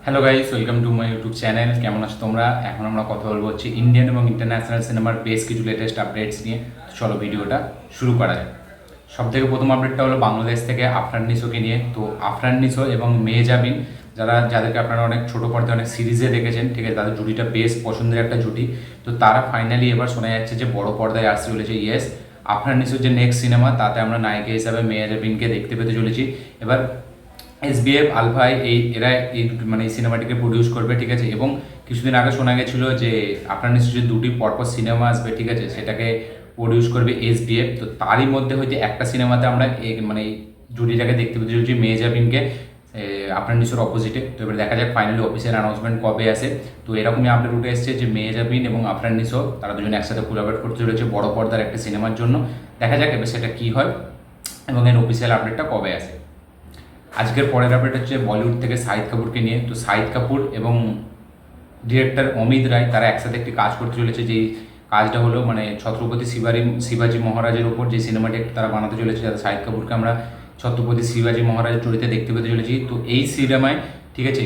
Hello guys, welcome to my YouTube channel. কেমন আছো তোমরা? এখন আমরা কথা বলবো হচ্ছে ইন্ডিয়ান এবং ইন্টারন্যাশনাল সিনেমার বেশ কিছু লেটেস্ট আপডেটস নিয়ে। চলো ভিডিওটা শুরু করা যায়। সব থেকে প্রথম আপডেটটা হলো বাংলাদেশ থেকে আফরান নিশোকে নিয়ে। তো আফরান নিশো এবং মেহজাবিন, যাদেরকে আপনারা অনেক ছোটো পর্দায় অনেক সিরিজে দেখেছেন, ঠিক আছে, তাদের জুটিটা বেশ পছন্দের একটা জুটি। তো তারা ফাইনালি এবার শোনা যাচ্ছে যে বড় পর্দায় আসতে চলেছে। ইয়েস, আফরান নিশোর যে নেক্সট সিনেমা, তাতে আমরা নায়িকা হিসাবে মেহজাবিনকে দেখতে পেতে চলেছি। এবার এসবিএফ আলফাই এরা এই সিনেমাটিকে প্রডিউস করবে, ঠিক আছে। এবং কিছুদিন আগে শোনা গেছিলো যে আপনার নিশ্চয়ই যে দুটি পরপর সিনেমা আসবে, ঠিক আছে, সেটাকে প্রডিউস করবে এসবিএফ। তো তারই মধ্যে হয়তো একটা সিনেমাতে আমরা এই জুটিটাকে দেখতে পেতে চলেছি, মেহজাবিনকে আপনার নিশোর অপোজিটে। তো এবার দেখা যাক ফাইনালি অফিসিয়াল অ্যানাউন্সমেন্ট কবে আসে। তো এরকমই আপডেট উঠে এসেছে যে মেহজাবিন এবং আফরান নিশো তারা দুজনে একসাথে কোলাবরেট করতে চলেছে বড় পর্দার একটা সিনেমার জন্য। দেখা যাক এবার সেটা কী হয় এবং এর অফিসিয়াল আপডেটটা কবে আসে। আজকের পরের আপডেট হচ্ছে বলিউড থেকে শাহিদ কাপুরকে নিয়ে। তো শাহিদ কাপুর এবং ডিরেক্টর অমিত রায় তারা একসাথে একটি কাজ করতে চলেছে, যেই কাজটা হলো ছত্রপতি শিবাজি মহারাজের ওপর যে সিনেমাটি তারা বানাতে চলেছে, যাতে শাহিদ কাপুরকে আমরা ছত্রপতি শিবাজি মহারাজের চরিত্রে দেখতে পেতে চলেছি। তো এই সিনেমায়, ঠিক আছে,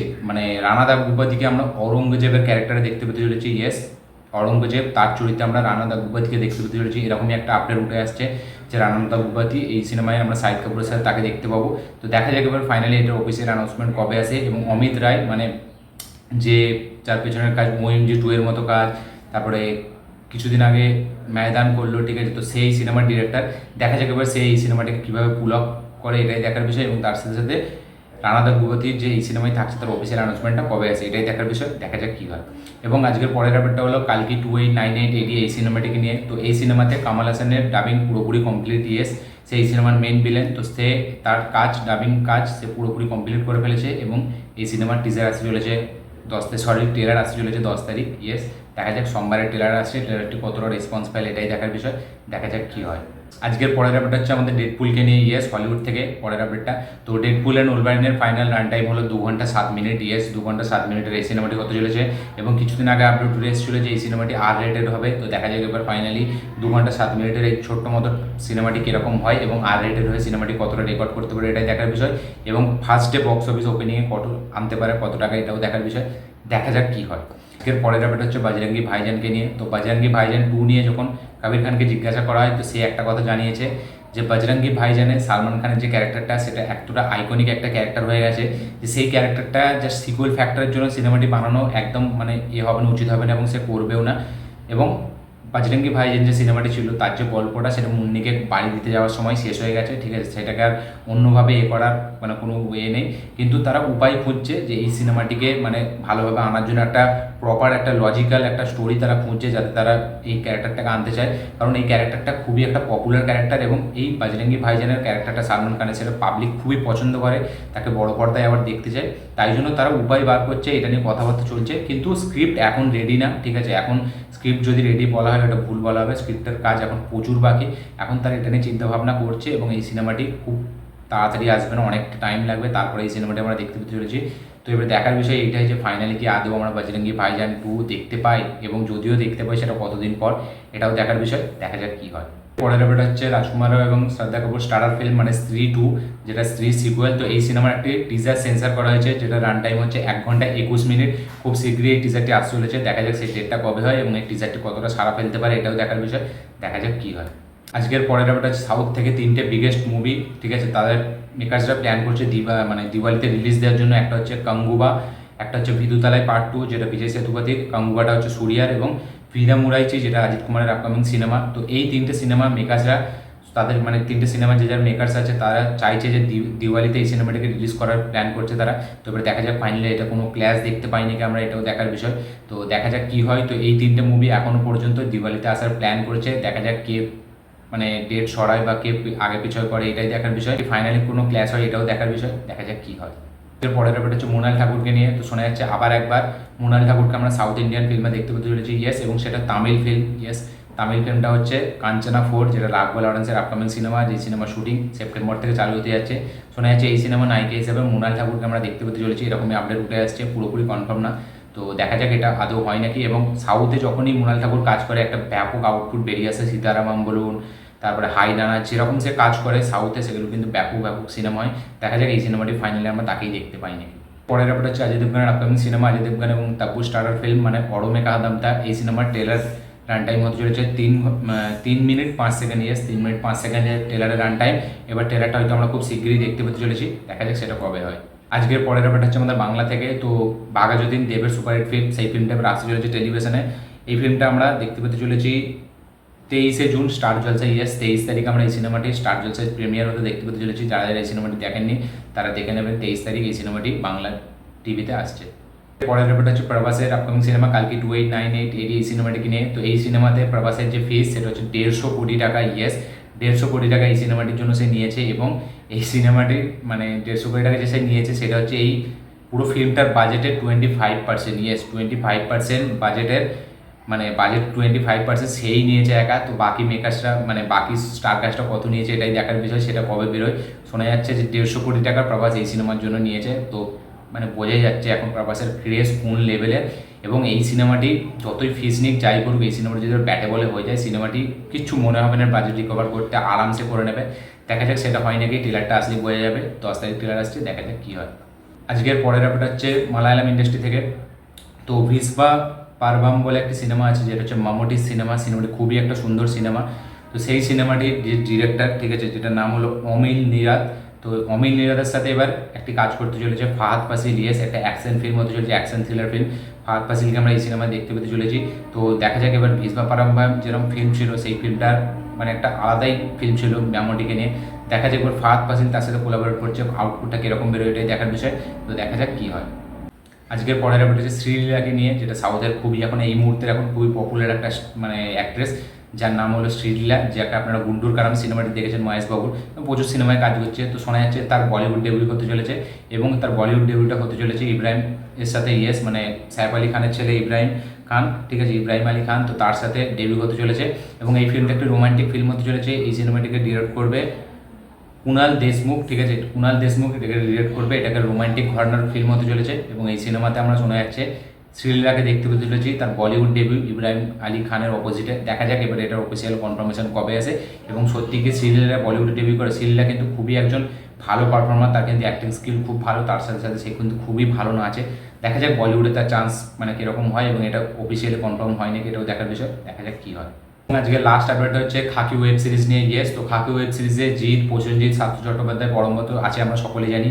রানা দাগগুপাতিকে আমরা ঔরঙ্গজেবের ক্যারেক্টারে দেখতে পেতে চলেছি। ইয়েস, ঔরঙ্গজেব তার চরিত্রে আমরা রানা দাগগুপাতিকে দেখতে পেতে চলেছি। এরকমই একটা আপডেট উঠে আসছে যে রানা দাগগুপাতি এই সিনেমায় আমরা শাহিদ কাপুরের সাথে তাকে দেখতে পাবো। তো দেখা যাক এবার ফাইনালি এটার অফিসিয়াল অ্যানাউন্সমেন্ট কবে আসে। এবং অমিত রায় যে যার পেছনের কাজ মহিমজি 2 এর মতো কাজ, তারপরে কিছুদিন আগে ময়দান করলো, ঠিক আছে, তো সেই সিনেমার ডিরেক্টর। দেখা যাক এবার সেই সিনেমাটাকে কীভাবে পুল আপ করে, এটাই দেখার বিষয়। এবং তার সাথে সাথে রানা দাগগুপাতির যে এই সিনেমায় থাকছে তার অফিসিয়াল অ্যানাউন্সমেন্টটা কবে আসে, এটাই দেখার বিষয়। দেখা যাক কী হয়। এবং আজকের পরের আপডেটটা হলো কালকি 289880 এই সিনেমাটিকে নিয়ে। তো এই সিনেমাতে কামাল হাসানের ডাবিং পুরোপুরি কমপ্লিট। ইয়েস, সেই সিনেমার মেইন ভিলেন, তো সে তার ডাবিং কাজ সে পুরোপুরি কমপ্লিট করে ফেলেছে। এবং এই সিনেমার টিজার আসতে চলেছে ট্রেলার আসতে চলেছে 10 তারিখ। ইয়েস, দেখা যাক সোমবারের ট্রেলার আসছে, ট্রেলারটি কতটা রেসপন্স পাইল এটাই দেখার বিষয়। দেখা যাক কী হয়। আজকের পরের আপডেট হচ্ছে আমাদের ডেডপুলকে নিয়ে। ইয়েস, হলিউড থেকে পরের আপডেটটা। তো ডেডপুল অ্যান্ড ওলভারিনের ফাইনাল রান টাইম হলো 2 ঘন্টা 7 মিনিট। ইয়েস, 2 ঘন্টা 7 মিনিটের এই সিনেমাটি হতে চলেছে। এবং কিছুদিন আগে আপডেট উঠে এসেছিলো যে এই সিনেমাটি R-rated হবে। তো দেখা যাক এবার ফাইনালি 2 ঘন্টা 7 মিনিটের এই ছোট্ট মতো সিনেমাটি কীরকম হয় এবং R-rated হয়ে সিনেমাটি কতটা রেকর্ড করতে পারে এটাই দেখার বিষয়। এবং ফার্স্ট ডে বক্স অফিস ওপেনিংয়ে কত আনতে পারে, কত টাকা, এটাও দেখার বিষয়। দেখা যাক কী হয়। এর পরের আপডেট হচ্ছে বজরঙ্গি ভাইজানকে নিয়ে। তো বজরঙ্গি ভাইজান 2 নিয়ে যখন কাবির খানকে জিজ্ঞাসা করা হয়, তো সে একটা কথা জানিয়েছে যে বজরঙ্গি ভাইজানে সালমান খানের যে ক্যারেক্টারটা, সেটা এতটা আইকনিক একটা ক্যারেক্টার হয়ে গেছে যে সেই ক্যারেক্টারটা জাস্ট সিকুয়েল ফ্যাক্টরের জন্য সিনেমাটি বানানো একদম হবে না, উচিত হবে না, এবং সে করবেও না। এবং বজরঙ্গি ভাইজান যে সিনেমাটি ছিল তার যে গল্পটা, সেটা মুন্নিকে বাড়ি দিতে যাওয়ার সময় শেষ হয়ে গেছে, ঠিক আছে, সেটাকে আর অন্যভাবে করার কোনো ওয়ে নেই। কিন্তু তারা উপায় খুঁজছে যে এই সিনেমাটিকে ভালোভাবে আনার জন্য একটা প্রপার একটা লজিক্যাল একটা স্টোরি তারা খুঁজছে, যাতে তারা এই ক্যারেক্টারটাকে আনতে চায়। কারণ এই ক্যারেক্টারটা খুবই একটা পপুলার ক্যারেক্টার এবং এই বজরঙ্গি ভাইজানের ক্যারেক্টারটা সালমান খানের, সেটা পাবলিক খুবই পছন্দ করে, তাকে বড় পর্দায় আবার দেখতে চায়। তাই জন্য তারা উপায় বার করছে, এটা নিয়ে কথাবার্তা চলছে। কিন্তু স্ক্রিপ্ট এখন রেডি না, ঠিক আছে। এখন স্ক্রিপ্ট যদি রেডি বলা হয় ওটা ভুল বলা হবে, স্ক্রিপ্টের কাজ এখন প্রচুর বাকি। এখন তারা এটা নিয়ে চিন্তাভাবনা করছে এবং এই সিনেমাটি খুব তাড়াতাড়ি আসবে না, অনেকটা টাইম লাগবে, তারপরে এই সিনেমাটি আমরা দেখতে পেতে চলেছি। তো এবার দেখার বিষয় এইটাই যে ফাইনালি কি আদৌ আমরা বজরঙ্গি ভাইজান 2 দেখতে পাই, এবং যদিও দেখতে পাই সেটা কতদিন পর, এটাও দেখার বিষয়। দেখা যাক কী হয়। পরের আপডেট হচ্ছে রাজকুমার রাও এবং শ্রদ্ধা কাপুর স্টারার ফিল্ম স্ত্রী 2, যেটা স্ত্রী সিকুয়েল। তো এই সিনেমার একটি টিজার সেন্সার করা হয়েছে, যেটা রান টাইম হচ্ছে 1 ঘন্টা 21 মিনিট। খুব শীঘ্রই এই টিজারটি আসতে চলেছে। দেখা যাক সেই ডেটটা কবে হয় এবং এই টিজারটি কতটা সাড়া ফেলতে পারে, এটাও দেখার বিষয়। দেখা যাক কী হয়। আজকের পরের আপডেট হচ্ছে সাউথ থেকে 3টে বিগেস্ট মুভি, ঠিক আছে, তাদের মেকার্সরা প্ল্যান করছে দিওয়ালিতে রিলিজ দেওয়ার জন্য। একটা হচ্ছে কাঙ্গুবা, একটা হচ্ছে ভিদুতালাই পার্ট 2, যেটা বিজয় সেতুপতির, কাঙ্গুবাটা হচ্ছে সূর্যার, এবং ভিদা মুরাইচি, যেটা অজিত কুমারের আপকামিং সিনেমা। তো এই 3টে সিনেমা মেকার্সরা তাদের 3টে সিনেমা যে যার মেকার্স আছে তারা চাইছে যে দিওয়ালিতে এই সিনেমাটিকে রিলিজ করার প্ল্যান করছে তারা। তো এবার দেখা যাক ফাইনালি এটা কোনো ক্ল্যাশ দেখতে পাইনি কি আমরা, এটাও দেখার বিষয়। তো দেখা যাক কী হয়। তো এই 3টে মুভি এখনও পর্যন্ত দিওয়ালিতে আসার প্ল্যান করছে। দেখা যাক কে ডেট সরায় বা কে আগে পিছয় করে, এটাই দেখার বিষয়। ফাইনালি কোনো ক্ল্যাশ হয়, এটাও দেখার বিষয়। দেখা যাক কী হয়। এর পরের ব্যাপারটা হচ্ছে মৃণাল ঠাকুরকে নিয়ে। তো শোনা যাচ্ছে আবার একবার মৃণাল ঠাকুরকে আমরা সাউথ ইন্ডিয়ান ফিল্মে দেখতে পেতে চলেছি। ইয়েস, এবং সেটা তামিল ফিল্ম। ইয়েস, তামিল ফিল্মটা হচ্ছে কাঞ্চনা 4, যেটা রাঘবা লরেন্সের আপকামিং সিনেমা, যে সিনেমা শুটিং সেপ্টেম্বর থেকে চালু হতে যাচ্ছে। শোনা যাচ্ছে এই সিনেমা নায়িকা হিসেবে মৃণাল ঠাকুরকে আমরা দেখতে পেতে চলেছি, এরকমই আপডেট উঠে আসছে, পুরোপুরি কনফার্ম না। তো দেখা যাক এটা আদৌ হয় নাকি। এবং সাউথে যখনই মৃণাল ঠাকুর কাজ করে একটা ব্যাপক আউটপুট বেরিয়ে আসে, সীতারামম বলুন, তারপরে হাইনানা, যেরকম সে কাজ করে সাউথে, সেগুলো কিন্তু ব্যাপক সিনেমা হয়। দেখা যাক এই সিনেমাটি ফাইনালি আমরা তাকেই দেখতে পাই নাকি। পরের আপডেট হচ্ছে অজয় দেবগানের আপকামিং সিনেমা, অজয় দেবগান এবং তাব্বু স্টারার ফিল্ম মানে অড়ো মে কাহা দম থা। এই সিনেমার ট্রেলার রান টাইম হতে চলেছে 3 মিনিট 5 সেকেন্ড। 3 মিনিট 5 সেকেন্ডের ট্রেলারের রান টাইম। এবার ট্রেলারটা হয়তো আমরা খুব শীঘ্রই দেখতে পেতে চলেছি, দেখা যাক সেটা কবে হয়। আজকের পরের আপডেট হচ্ছে আমাদের বাংলা থেকে। তো বাঘা যতীন দেবের সুপারহিট ফিল্ম, সেই ফিল্মটা এবার আসতে চলেছে টেলিভিশনে। এই ফিল্মটা আমরা দেখতে পেতে চলেছি 23শে জুন স্টার জলসায়। 23 তারিখ আমরা এই সিনেমাটি স্টার জলসায় প্রিমিয়ার হতে দেখতে পেতে চলেছি। যারা যারা এই সিনেমাটি দেখেননি তারা দেখে নেবেন, 23 তারিখ এই সিনেমাটি বাংলা টিভিতে আসছে। পরের ব্যাপারটা হচ্ছে প্রভাসের আপকামিং সিনেমা কালকি 2898 এই সিনেমাটিকে নিয়ে। তো এই সিনেমাতে প্রভাসের যে ফিস সেটা হচ্ছে 150 কোটি টাকা। 150 কোটি টাকা এই সিনেমাটির জন্য সে নিয়েছে, এবং এই সিনেমাটি মানে 150 কোটি টাকা যে সে নিয়েছে সেটা হচ্ছে এই পুরো ফিল্মটার বাজেটের 25%। 25% বাজেটের মানে বাজেট 25% সেই নিয়েছে একা। তো বাকি মেকার্সরা মানে বাকি স্টার কাস্টরা কত নিয়েছে এটাই দেখার বিষয়, সেটা কবে বেরোয়। শোনা যাচ্ছে যে 150 কোটি টাকা প্রভাস এই সিনেমার জন্য নিয়েছে। তো মানে বোঝাই যাচ্ছে এখন প্রভাসের ক্রেজ কোন লেভেলের। এবং এই সিনেমাটি যতই ফিস নিক যাই করুক, এই সিনেমাটি যদি ব্যাটে বলে হয়ে যায় সিনেমাটি কিচ্ছু মনে হবে না, বাজেট রিকভার করতে আরামসে করে নেবে। দেখা যাক সেটা হয় নাকি, ট্রেলারটা আসলেই বোঝা যাবে। 10 তারিখ ট্রেলার আসছে, দেখা যাক কী হয়। আজকের পরের আপডেট হচ্ছে মালায়ালাম ইন্ডাস্ট্রি থেকে। তো ভিসবা পারভাম বলে একটি সিনেমা আছে, যেটা হচ্ছে মামুটির সিনেমা। সিনেমাটি খুবই একটা সুন্দর সিনেমা। তো সেই সিনেমাটির যে ডিরেক্টর, ঠিক আছে, যেটার নাম হলো অমিল নিরাদ। তো অমিল নিরাদের সাথে এবার একটি কাজ করতে চলেছে ফাহাদ ফাসিল। একটা অ্যাকশন ফিল্ম হতে চলেছে, অ্যাকশন থ্রিলার ফিল্ম। ফাহাদ ফাসিলকে আমরা এই সিনেমায় দেখতে পেতে চলেছি। তো দেখা যাক এবার ভিসবা পারভাম যেরকম ফিল্ম ছিল সেই ফিল্মটার মানে একটা আলাদাই ফিল্ম ছিল মামুটিকে নিয়ে। দেখা যাক এবার ফাহাদ ফাসিল তার সাথে কোলাবোরেট করছে, আউটপুটটা কীরকম বেরোয় এটাই দেখার বিষয়। তো দেখা যাক কী হয়। আজকের পরের আপডেট হচ্ছে শ্রীলীলাকে নিয়ে, যেটা সাউথের খুবই এখন এই মুহূর্তের এখন খুবই পপুলার একটা মানে অ্যাক্ট্রেস, যার নাম হলো শ্রীলীলা, যাকে আপনারা গুন্ডুর কারণ সিনেমাটি দেখেছেন মহেশবাবুর। প্রচুর সিনেমায় কাজ করছে। তো শোনা যাচ্ছে তার বলিউড ডেবিউ হতে চলেছে, এবং তার বলিউড ডেবিউটা হতে চলেছে ইব্রাহিম এর সাথে। মানে সাইফ আলী খানের ছেলে ইব্রাহিম খান, ঠিক আছে, ইব্রাহিম আলী খান। তো তার সাথে ডেবিউ হতে চলেছে, এবং এই ফিল্মটা একটি রোমান্টিক ফিল্ম হতে চলেছে। এই সিনেমাটিকে ডিরেক্ট করবে কুণাল দেশমুখ, ঠিক আছে, কুণাল দেশমুখ এটাকে ডিরেক্ট করবে। এটাকে রোমান্টিক ঘটনার ফিল্ম হতে চলেছে, এবং এই সিনেমাতে আমরা শোনা যাচ্ছে শ্রীলীলাকে দেখতে পেতে চলেছি তার বলিউড ডেবিউ ইব্রাহিম আলী খানের অপোজিটে। দেখা যাক এবার এটার অফিসিয়াল কনফার্মেশন কবে আসে, এবং সত্যি কি শ্রীলীলা বলিউডে ডেবিউ করে। শ্রীলীলা কিন্তু খুবই একজন ভালো পারফর্মার, তার কিন্তু অ্যাক্টিং স্কিল খুব ভালো, তার সাথে সাথে সে কিন্তু খুবই ভালো নাচে। দেখা যাক বলিউডে তার চান্স মানে কীরকম হয়, এবং এটা অফিসিয়ালি কনফার্ম হয় নাকি এটাও দেখার বিষয়, দেখা যাক কী হয়। আজকে লাস্ট আপডেট হচ্ছে খাকি ওয়েব সিরিজ নিয়ে। তো খাকি ওয়েব সিরিজে জিৎ, প্রসেনজিৎ, সাত্তু চট্টোপাধ্যায় পরমত আছে, আমরা সকলেই জানি।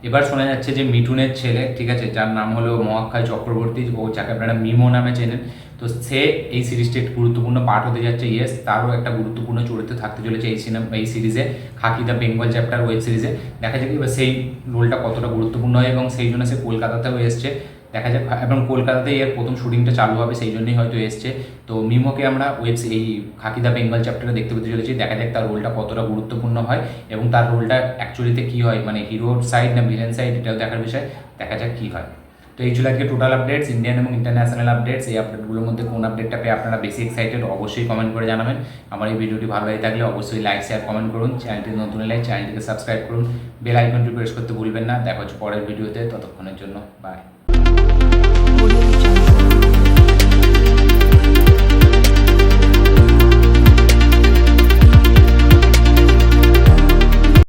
এবার শোনা যাচ্ছে যে মিঠুনের ছেলে, ঠিক আছে, যার নাম হলো মহাক্ষয় চক্রবর্তী, ও যাকে আপনারা মিমো নামে চেনেন, তো সে এই সিরিজটি একটি গুরুত্বপূর্ণ পার্ট হতে যাচ্ছে। তারও একটা গুরুত্বপূর্ণ চরিত্র থাকতে চলেছে এই সিরিজে, খাকি দ্য বেঙ্গল চ্যাপ্টার ওয়েব সিরিজে। দেখা যাক এবার সেই রোলটা কতটা গুরুত্বপূর্ণ হয়, এবং সেই জন্য সে কলকাতাতেও এসছে। দেখা যাক, এবং কলকাতাতেই এর প্রথম শুটিংটা চালু হবে, সেই জন্যই হয়তো এসছে। তো মিমোকে আমরা এই খাকি দ্য বেঙ্গল চ্যাপ্টারে দেখতে পেতে চলেছি। দেখা যাক তার রোলটা কতটা গুরুত্বপূর্ণ হয়, এবং তার রোলটা অ্যাকচুয়ালিতে কী হয়, মানে হিরোর সাইড না ভিলেন সাইড, এটাও দেখার বিষয়, দেখা যাক কী হয়। তো এই ছিল আজকে টোটাল আপডেটস, ইন্ডিয়ান এবং ইন্টারন্যাশনাল আপডেটস। এই আপডেটগুলোর মধ্যে কোন আপডেটটা পেয়ে আপনারা বেশি এক্সাইটেড অবশ্যই কমেন্ট করে জানাবেন। আমার এই ভিডিওটি ভালো লাগে থাকলে অবশ্যই লাইক শেয়ার কমেন্ট করুন। চ্যানেলটি নতুন হলে চ্যানেলটিকে সাবস্ক্রাইব করুন, বেল আইকনটি প্রেস করতে ভুলবেন না। দেখা হচ্ছে পরের ভিডিওতে, ততক্ষণের জন্য বাই।